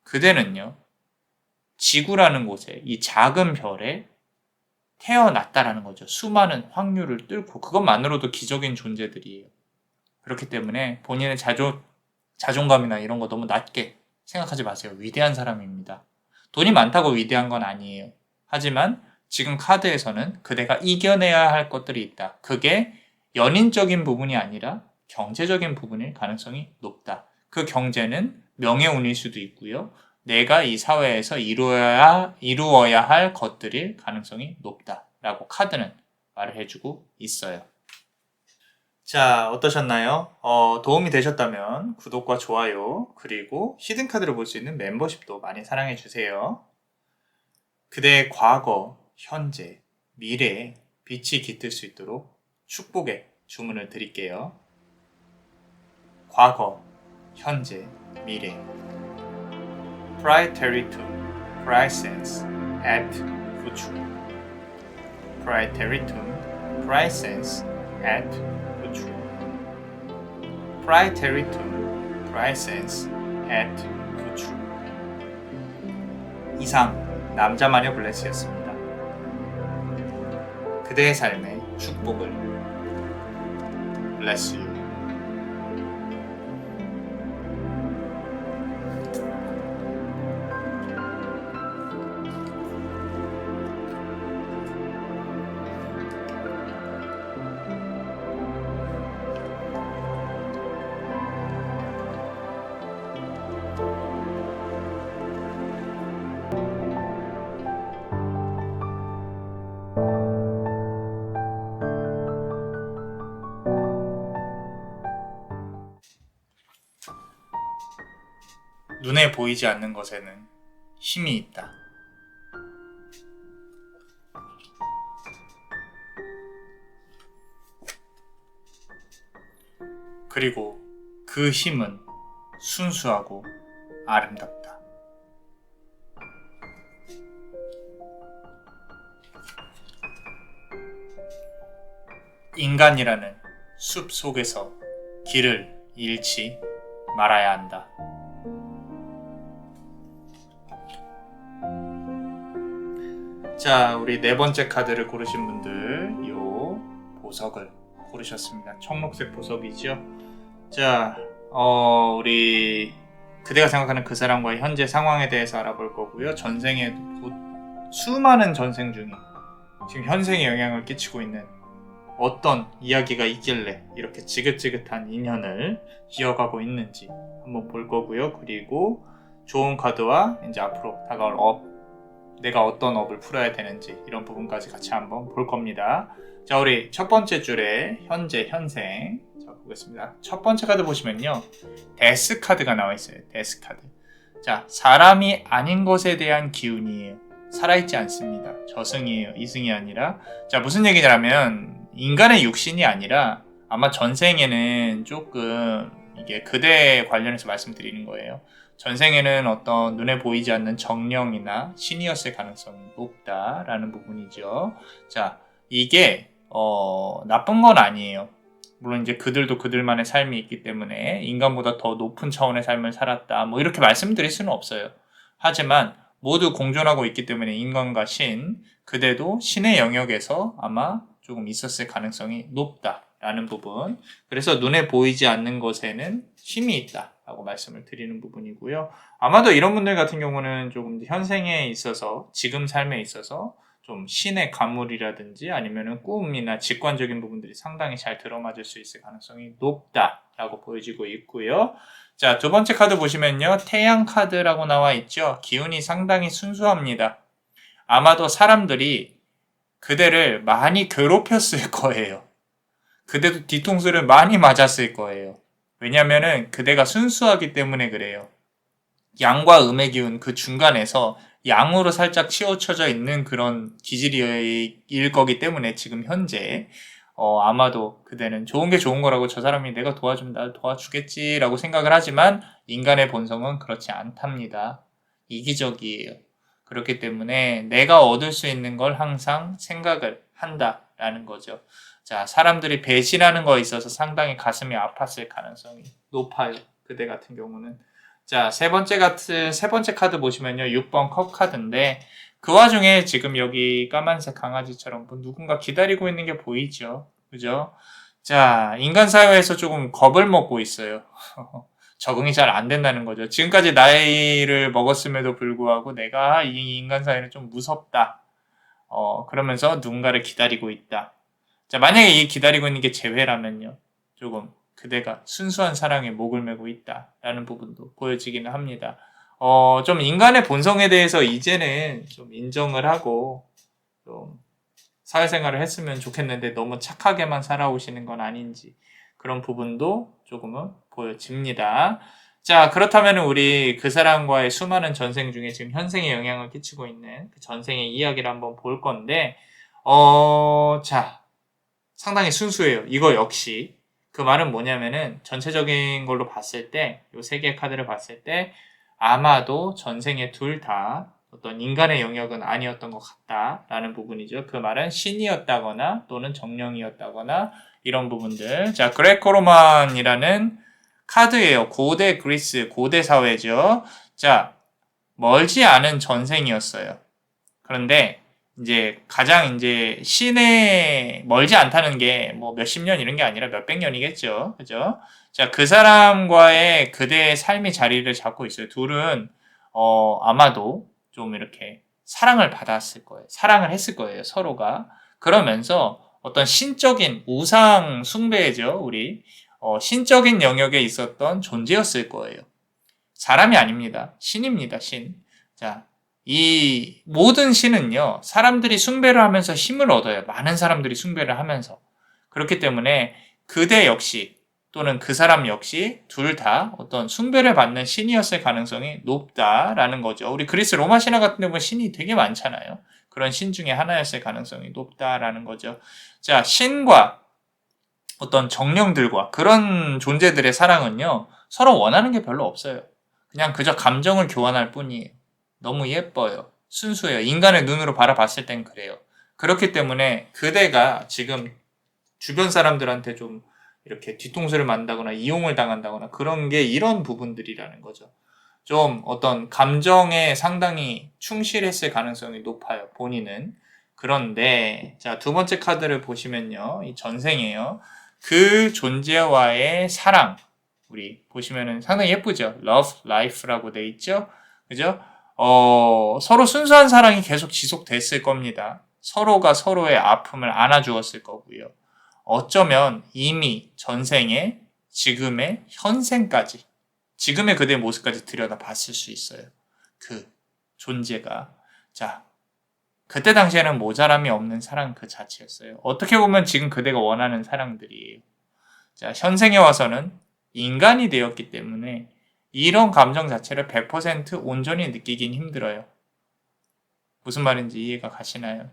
그대는요. 지구라는 곳에 이 작은 별에 태어났다라는 거죠. 수많은 확률을 뚫고 그것만으로도 기적인 존재들이에요. 그렇기 때문에 본인의 자존감이나 이런 거 너무 낮게 생각하지 마세요. 위대한 사람입니다. 돈이 많다고 위대한 건 아니에요. 하지만 지금 카드에서는 그대가 이겨내야 할 것들이 있다. 그게 연인적인 부분이 아니라 경제적인 부분일 가능성이 높다. 그 경제는 명예운일 수도 있고요. 내가 이 사회에서 이루어야 할 것들일 가능성이 높다라고 카드는 말을 해주고 있어요. 자, 어떠셨나요? 도움이 되셨다면 구독과 좋아요, 그리고 히든카드를 볼 수 있는 멤버십도 많이 사랑해주세요. 그대의 과거, 현재, 미래에 빛이 깃들 수 있도록 축복의 주문을 드릴게요. 과거, 현재, 미래. Praeteritum, praesens, et futur. Praeteritum, praesens, et futur. Praeteritum, praesens, et futur. 이상 남자마녀 블레스였습니다. 그대의 삶의 축복을. Bless you. 눈에 보이지 않는 것에는 힘이 있다. 그리고 그 힘은 순수하고 아름답다. 인간이라는 숲 속에서 길을 잃지 말아야 한다. 자, 우리 네 번째 카드를 고르신 분들 요 보석을 고르셨습니다. 청록색 보석이죠. 자, 우리 그대가 생각하는 그 사람과의 현재 상황에 대해서 알아볼 거고요. 전생에 수많은 전생 중에 지금 현생에 영향을 끼치고 있는 어떤 이야기가 있길래 이렇게 지긋지긋한 인연을 이어가고 있는지 한번 볼 거고요. 그리고 좋은 카드와 이제 앞으로 다가올 업, 내가 어떤 업을 풀어야 되는지 이런 부분까지 같이 한번 볼 겁니다. 자, 우리 첫 번째 줄에 현재, 현생. 자, 보겠습니다. 첫 번째 카드 보시면요. 데스 카드가 나와 있어요. 데스 카드. 자, 사람이 아닌 것에 대한 기운이에요. 살아있지 않습니다. 저승이에요. 이승이 아니라. 자, 무슨 얘기냐면 인간의 육신이 아니라 아마 전생에는 조금 이게 그대에 관련해서 말씀드리는 거예요. 전생에는 어떤 눈에 보이지 않는 정령이나 신이었을 가능성이 높다라는 부분이죠. 자, 이게 나쁜 건 아니에요. 물론 이제 그들도 그들만의 삶이 있기 때문에 인간보다 더 높은 차원의 삶을 살았다. 뭐 이렇게 말씀드릴 수는 없어요. 하지만 모두 공존하고 있기 때문에 인간과 신, 그대도 신의 영역에서 아마 조금 있었을 가능성이 높다라는 부분. 그래서 눈에 보이지 않는 것에는 힘이 있다라고 말씀을 드리는 부분이고요. 아마도 이런 분들 같은 경우는 조금 현생에 있어서, 지금 삶에 있어서 좀 신의 가물이라든지 아니면은 꿈이나 직관적인 부분들이 상당히 잘 들어맞을 수 있을 가능성이 높다라고 보여지고 있고요. 자, 두 번째 카드 보시면요. 태양 카드라고 나와 있죠. 기운이 상당히 순수합니다. 아마도 사람들이 그대를 많이 괴롭혔을 거예요. 그대도 뒤통수를 많이 맞았을 거예요. 왜냐면은 그대가 순수하기 때문에 그래요. 양과 음의 기운 그 중간에서 양으로 살짝 치우쳐져 있는 그런 기질일 거기 때문에 지금 현재 아마도 그대는 좋은 게 좋은 거라고 저 사람이 내가 도와주면 날 도와주겠지라고 생각을 하지만 인간의 본성은 그렇지 않답니다. 이기적이에요. 그렇기 때문에 내가 얻을 수 있는 걸 항상 생각을 한다라는 거죠. 자, 사람들이 배신하는 거에 있어서 상당히 가슴이 아팠을 가능성이 높아요. 그대 같은 경우는. 자, 세 번째 카드 보시면요. 6번 컵 카드인데 그 와중에 지금 여기 까만색 강아지처럼 누군가 기다리고 있는 게 보이죠. 그죠? 자, 인간 사회에서 조금 겁을 먹고 있어요. 적응이 잘 안 된다는 거죠. 지금까지 나이를 먹었음에도 불구하고 내가 이 인간 사회는 좀 무섭다. 그러면서 누군가를 기다리고 있다. 자, 만약에 이 기다리고 있는 게 재회라면요. 조금 그대가 순수한 사랑에 목을 메고 있다라는 부분도 보여지기는 합니다. 좀 인간의 본성에 대해서 이제는 좀 인정을 하고 좀 사회생활을 했으면 좋겠는데 너무 착하게만 살아오시는 건 아닌지 그런 부분도 조금은 보여집니다. 자, 그렇다면 우리 그 사람과의 수많은 전생 중에 지금 현생에 영향을 끼치고 있는 그 전생의 이야기를 한번 볼 건데, 자, 상당히 순수해요. 이거 역시. 그 말은 뭐냐면은 전체적인 걸로 봤을 때, 요 세 개의 카드를 봤을 때, 아마도 전생에 둘 다 어떤 인간의 영역은 아니었던 것 같다라는 부분이죠. 그 말은 신이었다거나 또는 정령이었다거나 이런 부분들. 자, 그레코로만이라는 카드예요. 고대 그리스, 고대 사회죠. 자, 멀지 않은 전생이었어요. 그런데 이제 가장 이제 신에 멀지 않다는 게 뭐 몇십 년 이런 게 아니라 몇백 년이겠죠. 그죠? 자, 그 사람과의 그대의 삶이 자리를 잡고 있어요. 둘은 아마도 좀 이렇게 사랑을 받았을 거예요. 사랑을 했을 거예요. 서로가. 그러면서 어떤 신적인 우상 숭배죠. 우리 신적인 영역에 있었던 존재였을 거예요. 사람이 아닙니다. 신입니다. 신. 자, 이 모든 신은요, 사람들이 숭배를 하면서 힘을 얻어요. 많은 사람들이 숭배를 하면서. 그렇기 때문에 그대 역시 또는 그 사람 역시 둘 다 어떤 숭배를 받는 신이었을 가능성이 높다라는 거죠. 우리 그리스 로마 신화 같은 데 보면 신이 되게 많잖아요. 그런 신 중에 하나였을 가능성이 높다라는 거죠. 자, 신과 어떤 정령들과 그런 존재들의 사랑은요, 서로 원하는 게 별로 없어요. 그냥 그저 감정을 교환할 뿐이에요. 너무 예뻐요. 순수해요. 인간의 눈으로 바라봤을 땐 그래요. 그렇기 때문에 그대가 지금 주변 사람들한테 좀 이렇게 뒤통수를 만다거나 이용을 당한다거나 그런 게 이런 부분들이라는 거죠. 좀 어떤 감정에 상당히 충실했을 가능성이 높아요. 본인은. 그런데 자, 두 번째 카드를 보시면요. 이 전생이에요. 그 존재와의 사랑. 우리 보시면은 상당히 예쁘죠? Love, Life라고 돼 있죠? 그죠? 서로 순수한 사랑이 계속 지속됐을 겁니다. 서로가 서로의 아픔을 안아주었을 거고요. 어쩌면 이미 전생에 지금의 현생까지 지금의 그대의 모습까지 들여다봤을 수 있어요. 그 존재가. 자, 그때 당시에는 모자람이 없는 사랑 그 자체였어요. 어떻게 보면 지금 그대가 원하는 사랑들이에요. 자, 현생에 와서는 인간이 되었기 때문에 이런 감정 자체를 100% 온전히 느끼긴 힘들어요. 무슨 말인지 이해가 가시나요?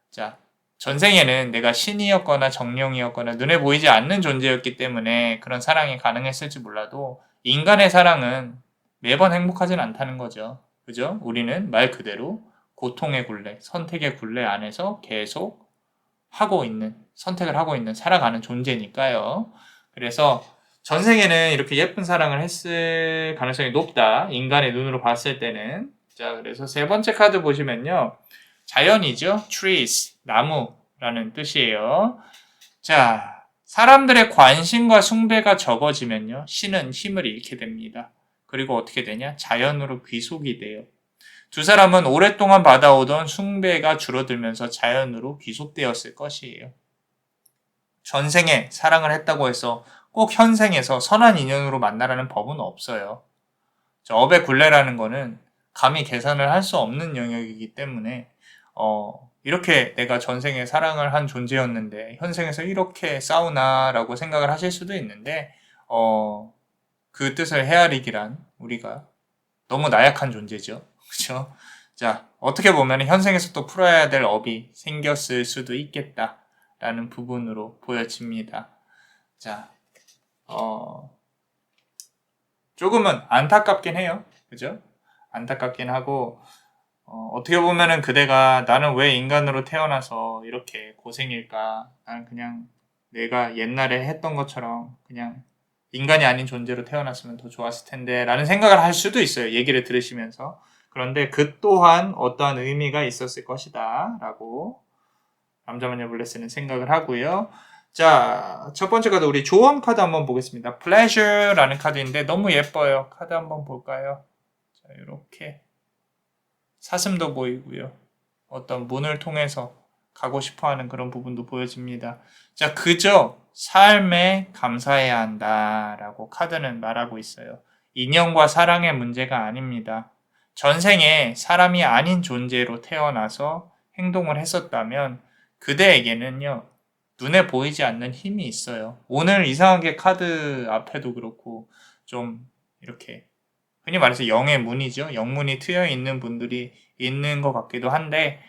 자, 전생에는 내가 신이었거나 정령이었거나 눈에 보이지 않는 존재였기 때문에 그런 사랑이 가능했을지 몰라도 인간의 사랑은 매번 행복하진 않다는 거죠. 그죠? 우리는 말 그대로 고통의 굴레, 선택의 굴레 안에서 계속 선택을 하고 있는, 살아가는 존재니까요. 그래서 전생에는 이렇게 예쁜 사랑을 했을 가능성이 높다. 인간의 눈으로 봤을 때는. 자, 그래서 세 번째 카드 보시면요. 자연이죠. trees, 나무라는 뜻이에요. 자, 사람들의 관심과 숭배가 적어지면요. 신은 힘을 잃게 됩니다. 그리고 어떻게 되냐? 자연으로 귀속이 돼요. 두 사람은 오랫동안 받아오던 숭배가 줄어들면서 자연으로 귀속되었을 것이에요. 전생에 사랑을 했다고 해서 꼭 현생에서 선한 인연으로 만나라는 법은 없어요. 업의 굴레라는 거는 감히 계산을 할 수 없는 영역이기 때문에 이렇게 내가 전생에 사랑을 한 존재였는데 현생에서 이렇게 싸우나라고 생각을 하실 수도 있는데 그 뜻을 헤아리기란 우리가 너무 나약한 존재죠. 그렇죠? 자, 어떻게 보면 현생에서 또 풀어야 될 업이 생겼을 수도 있겠다라는 부분으로 보여집니다. 자, 조금은 안타깝긴 해요. 그죠? 안타깝긴 하고 어떻게 보면은 그대가 나는 왜 인간으로 태어나서 이렇게 고생일까? 나는 그냥 내가 옛날에 했던 것처럼 그냥 인간이 아닌 존재로 태어났으면 더 좋았을 텐데 라는 생각을 할 수도 있어요. 얘기를 들으시면서. 그런데 그 또한 어떠한 의미가 있었을 것이다 라고 남자마녀 블레스는 생각을 하고요. 자, 첫 번째 카드 우리 조언 카드 한번 보겠습니다. Pleasure라는 카드인데 너무 예뻐요. 카드 한번 볼까요? 자, 이렇게 사슴도 보이고요. 어떤 문을 통해서 가고 싶어하는 그런 부분도 보여집니다. 자, 그저 삶에 감사해야 한다라고 카드는 말하고 있어요. 인연과 사랑의 문제가 아닙니다. 전생에 사람이 아닌 존재로 태어나서 행동을 했었다면 그대에게는요, 눈에 보이지 않는 힘이 있어요. 오늘 이상하게 카드 앞에도 그렇고, 좀 이렇게, 흔히 말해서 영의 문이죠. 영문이 트여 있는 분들이 있는 것 같기도 한데,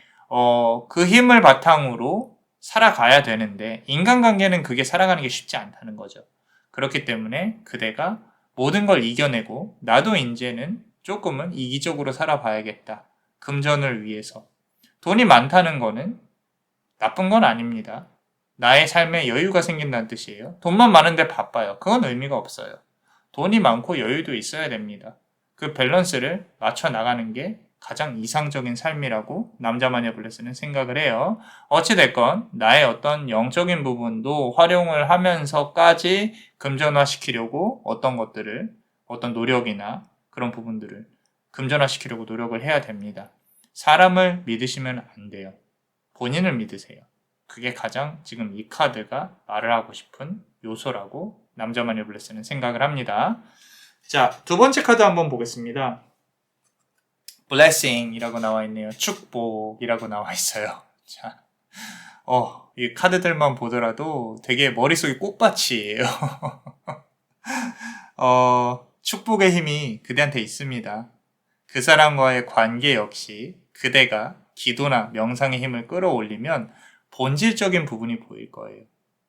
그 힘을 바탕으로 살아가야 되는데, 인간관계는 그게 살아가는 게 쉽지 않다는 거죠. 그렇기 때문에 그대가 모든 걸 이겨내고, 나도 이제는 조금은 이기적으로 살아봐야겠다. 금전을 위해서. 돈이 많다는 거는 나쁜 건 아닙니다. 나의 삶에 여유가 생긴다는 뜻이에요. 돈만 많은데 바빠요. 그건 의미가 없어요. 돈이 많고 여유도 있어야 됩니다. 그 밸런스를 맞춰 나가는 게 가장 이상적인 삶이라고 남자마녀 블레스는 생각을 해요. 어찌됐건 나의 어떤 영적인 부분도 활용을 하면서까지 금전화시키려고 어떤 것들을, 어떤 노력이나 그런 부분들을 금전화시키려고 노력을 해야 됩니다. 사람을 믿으시면 안 돼요. 본인을 믿으세요. 그게 가장 지금 이 카드가 말을 하고 싶은 요소라고 남자마녀 블레스는 생각을 합니다. 자, 두 번째 카드 한번 보겠습니다. blessing이라고 나와 있네요. 축복이라고 나와 있어요. 자, 이 카드들만 보더라도 되게 머릿속이 꽃밭이에요. 축복의 힘이 그대한테 있습니다. 그 사람과의 관계 역시 그대가 기도나 명상의 힘을 끌어올리면 본질적인 부분이 보일 거예요.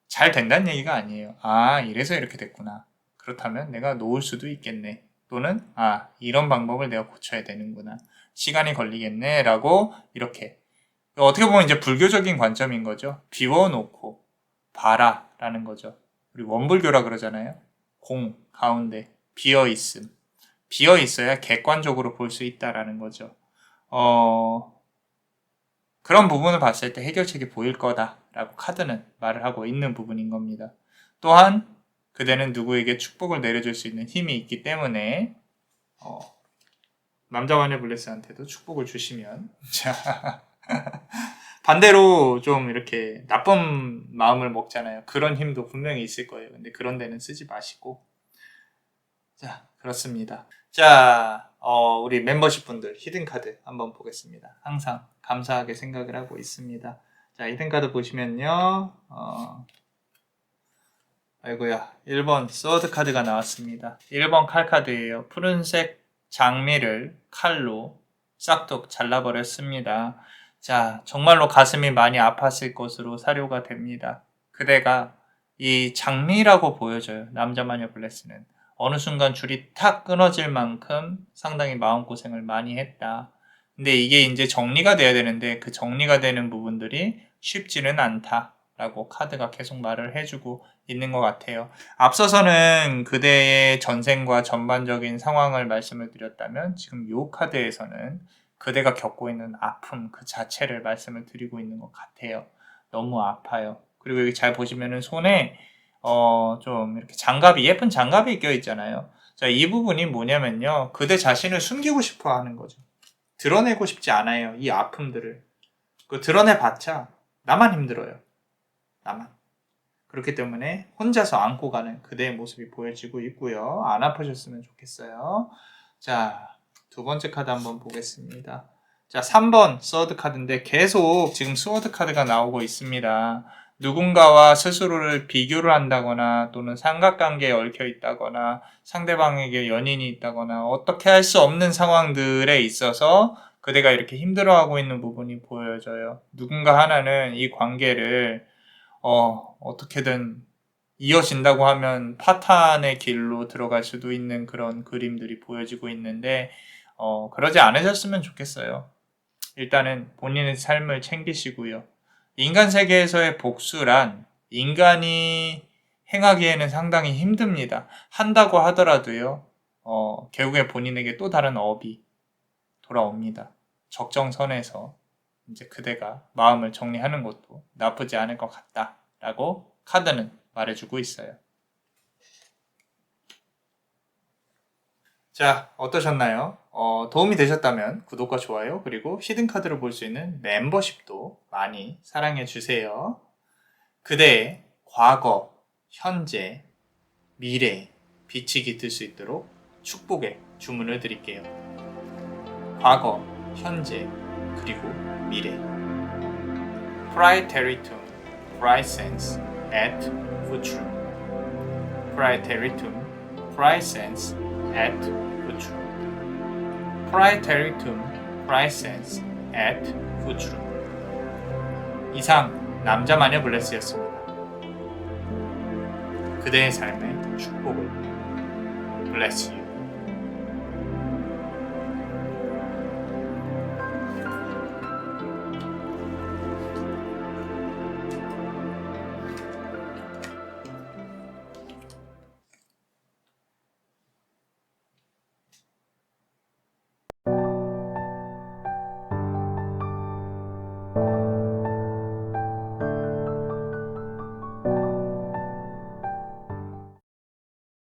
잘 된다는 얘기가 아니에요. 아, 이래서 이렇게 됐구나. 그렇다면 내가 놓을 수도 있겠네. 또는 이런 방법을 내가 고쳐야 되는구나. 시간이 걸리겠네. 라고 이렇게 어떻게 보면 이제 불교적인 관점인 거죠. 비워놓고 봐라 라는 거죠. 우리 원불교라 그러잖아요. 공, 가운데, 비어있음. 비어있어야 객관적으로 볼 수 있다라는 거죠. 그런 부분을 봤을 때 해결책이 보일 거다라고 카드는 말을 하고 있는 부분인 겁니다. 또한 그대는 누구에게 축복을 내려줄 수 있는 힘이 있기 때문에 남자마녀 블레스한테도 축복을 주시면 자 반대로 좀 이렇게 나쁜 마음을 먹잖아요. 그런 힘도 분명히 있을 거예요. 근데 그런 데는 쓰지 마시고 자 그렇습니다. 자 우리 멤버십 분들 히든카드 한번 보겠습니다. 항상 감사하게 생각을 하고 있습니다. 자 히든카드 보시면요 아이고야 1번 서드 카드가 나왔습니다. 1번 칼카드예요. 푸른색 장미를 칼로 싹둑 잘라버렸습니다. 자 정말로 가슴이 많이 아팠을 것으로 사료가 됩니다. 그대가 이 장미라고 보여져요. 남자마녀 블레스는 어느 순간 줄이 탁 끊어질 만큼 상당히 마음고생을 많이 했다. 근데 이게 이제 정리가 돼야 되는데 그 정리가 되는 부분들이 쉽지는 않다라고 카드가 계속 말을 해주고 있는 것 같아요. 앞서서는 그대의 전생과 전반적인 상황을 말씀을 드렸다면 지금 이 카드에서는 그대가 겪고 있는 아픔 그 자체를 말씀을 드리고 있는 것 같아요. 너무 아파요. 그리고 여기 잘 보시면은 손에 좀 이렇게 장갑이 예쁜 장갑이 껴 있잖아요. 자, 이 부분이 뭐냐면요. 그대 자신을 숨기고 싶어 하는 거죠. 드러내고 싶지 않아요. 이 아픔들을. 그 드러내봤자 나만 힘들어요. 나만. 그렇기 때문에 혼자서 안고 가는 그대의 모습이 보여지고 있고요. 안 아프셨으면 좋겠어요. 자, 두 번째 카드 한번 보겠습니다. 자, 3번 서드 카드인데 계속 지금 스워드 카드가 나오고 있습니다. 누군가와 스스로를 비교를 한다거나 또는 삼각관계에 얽혀 있다거나 상대방에게 연인이 있다거나 어떻게 할 수 없는 상황들에 있어서 그대가 이렇게 힘들어하고 있는 부분이 보여져요. 누군가 하나는 이 관계를 어떻게든 이어진다고 하면 파탄의 길로 들어갈 수도 있는 그런 그림들이 보여지고 있는데 그러지 않으셨으면 좋겠어요. 일단은 본인의 삶을 챙기시고요. 인간 세계에서의 복수란 인간이 행하기에는 상당히 힘듭니다. 한다고 하더라도요. 결국에 본인에게 또 다른 업이 돌아옵니다. 적정선에서 이제 그대가 마음을 정리하는 것도 나쁘지 않을 것 같다라고 카드는 말해주고 있어요. 자, 어떠셨나요? 도움이 되셨다면 구독과 좋아요 그리고 히든카드를 볼 수 있는 멤버십도 많이 사랑해주세요. 그대의 과거, 현재, 미래, 빛이 깃들 수 있도록 축복의 주문을 드릴게요. 과거, 현재, 그리고 미래. praeteritum praesens et futrum. praeteritum praesens et futrum. praeteritum praesens et futrum. 이상 남자 마녀 블레스였습니다. 그대의 삶의 축복을. Bless you.